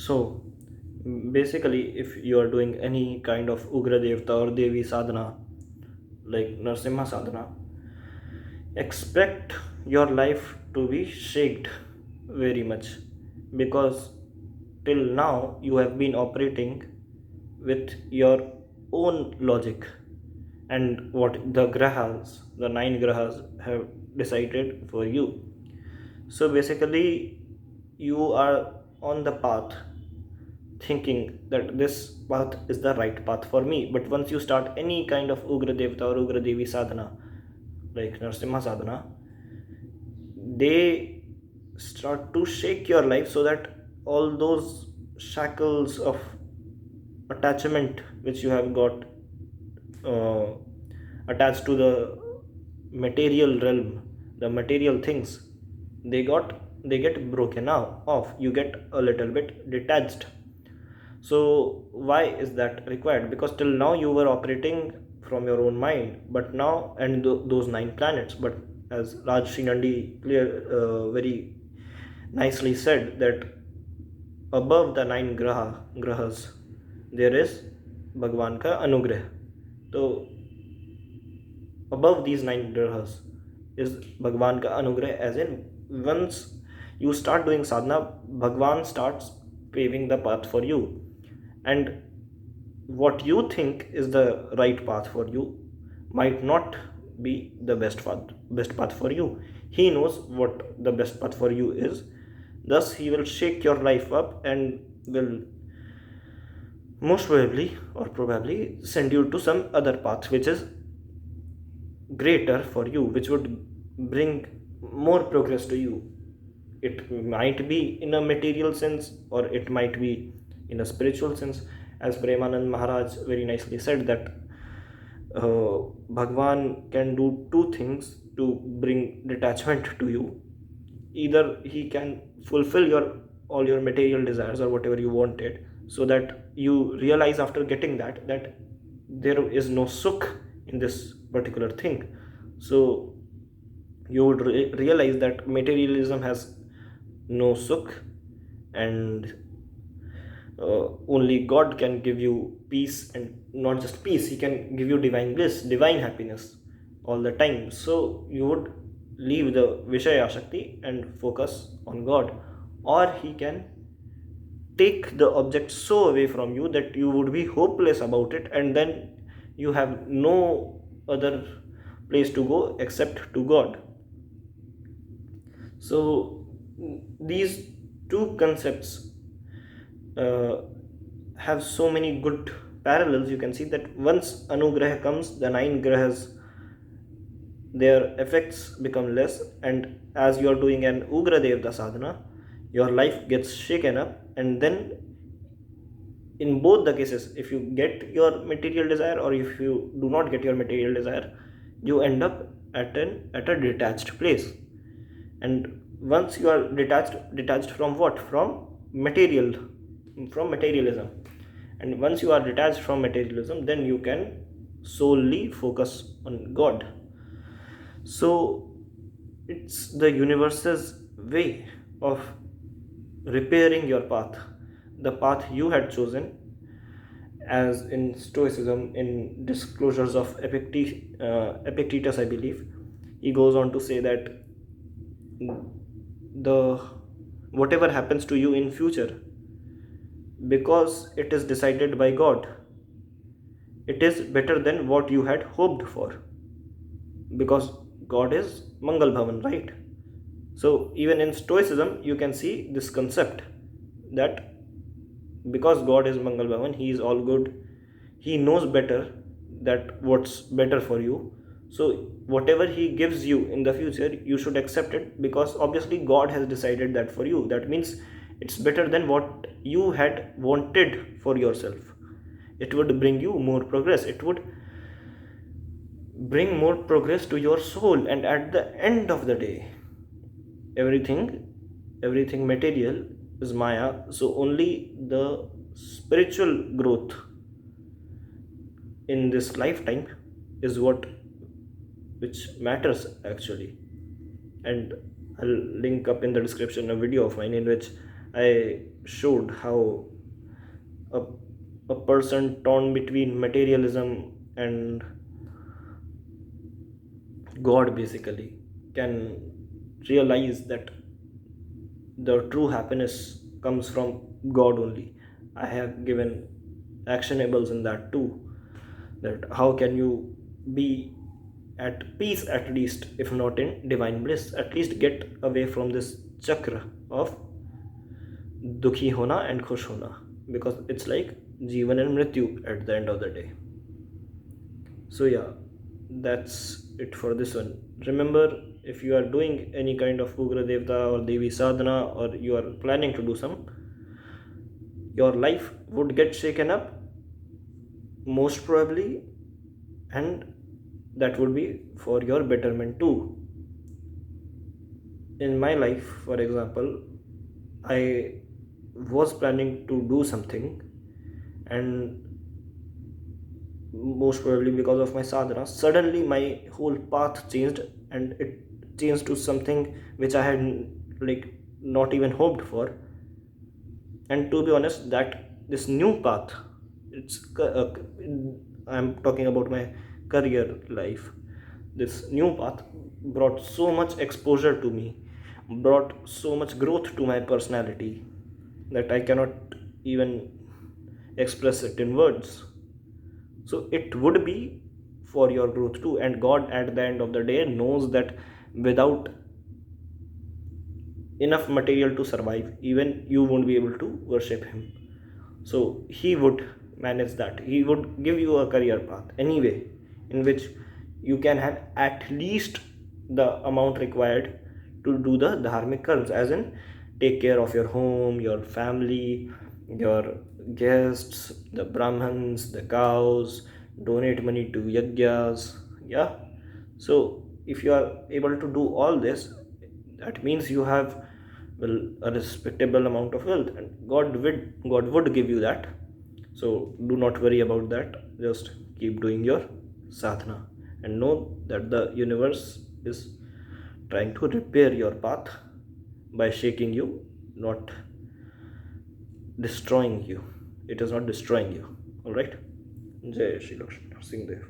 So basically, if you are doing any kind of ugra devta or devi sadhana like Narsimha sadhana, expect your life to be shaked very much, because till now you have been operating with your own logic and what the grahas, the nine grahas, have decided for you. So basically, you are on the path thinking that this path is the right path for me. But once you start any kind of Ugra Devta or Ugra Devi sadhana, like Narsimha sadhana, they start to shake your life so that all those shackles of attachment which you have got uh, attached to the material realm, the material things, they get broken now off. You get a little bit detached. So why is that required? Because till now you were operating from your own mind, but now, and those nine planets. But as Raj Srinandi very nicely said, that above the nine grahas there is Bhagwan ka anugrah. So above these nine grahas is Bhagwan ka anugrah, as in once you start doing sadhana, Bhagwan starts paving the path for you, and what you think is the right path for you might not be the best path for you. He knows what the best path for you is. Thus he will shake your life up and will most probably send you to some other path which is greater for you, which would bring more progress to you. It might be in a material sense, or it might be in a spiritual sense. As Premanand Maharaj very nicely said, that Bhagwan can do two things to bring detachment to you. Either he can fulfill your all your material desires or whatever you wanted, so that you realize after getting that there is no sukh in this particular thing. So you would realize that materialism has no sukh, and only God can give you peace, and not just peace, He can give you divine bliss, divine happiness all the time. So you would leave the Vishaya Shakti and focus on God, or He can take the object so away from you that you would be hopeless about it, and then you have no other place to go except to God. So these two concepts uh, have so many good parallels. You can see that once anugrah comes, the nine grahas, their effects become less, and as you are doing an Ugra Devta sadhana, your life gets shaken up, and then in both the cases, if you get your material desire or if you do not get your material desire, you end up at a detached place. And once you are detached from what? From materialism. And once you are detached from materialism, then you can solely focus on God. So it's the universe's way of repairing your path, the path you had chosen. As in Stoicism, in Disclosures of Epictetus, I believe, he goes on to say that the whatever happens to you in future, because it is decided by God, it is better than what you had hoped for, because God is Mangal Bhavan, right? So even in Stoicism, you can see this concept that because God is Mangal Bhavan, He is all good. He knows better that what's better for you. So whatever He gives you in the future, you should accept it, because obviously God has decided that for you. That means it's better than what you had wanted for yourself. It would bring you more progress. It would bring more progress to your soul, and at the end of the day, everything everything material is Maya. So only the spiritual growth in this lifetime is what which matters actually. And I'll link up in the description a video of mine in which I showed how a, a person torn between materialism and God basically can realize that the true happiness comes from God only. I have given actionables in that too. That how can you be at peace, at least, if not in divine bliss? At least get away from this chakra of dukhi hona and khush hona, because it's like jeevan and mrityu at the end of the day. So yeah, that's it for this one. Remember, if you are doing any kind of ugra devta or devi sadhana, or you are planning to do some, your life would get shaken up most probably, and that would be for your betterment too. In my life, for example, I was planning to do something, and most probably because of my sadhana, suddenly my whole path changed, and it changed to something which I had like not even hoped for. And to be honest, that this new path, it's I'm talking about my career life. This new path brought so much exposure to me, brought so much growth to my personality, that I cannot even express it in words. So it would be for your growth too, and God at the end of the day knows that without enough material to survive, even you won't be able to worship him. So he would manage that. He would give you a career path anyway, in which you can have at least the amount required to do the dharmic karms, as in take care of your home, your family, your guests, the brahmans, the cows, donate money to yajnas. Yeah. So if you are able to do all this, that means you have, well, a respectable amount of wealth, and God would give you that. So do not worry about that. Just keep doing your sadhana, and know that the universe is trying to repair your path by shaking you, not destroying you. It is not destroying you. All right. Jai Shri Lakshmi Narsingh Dev.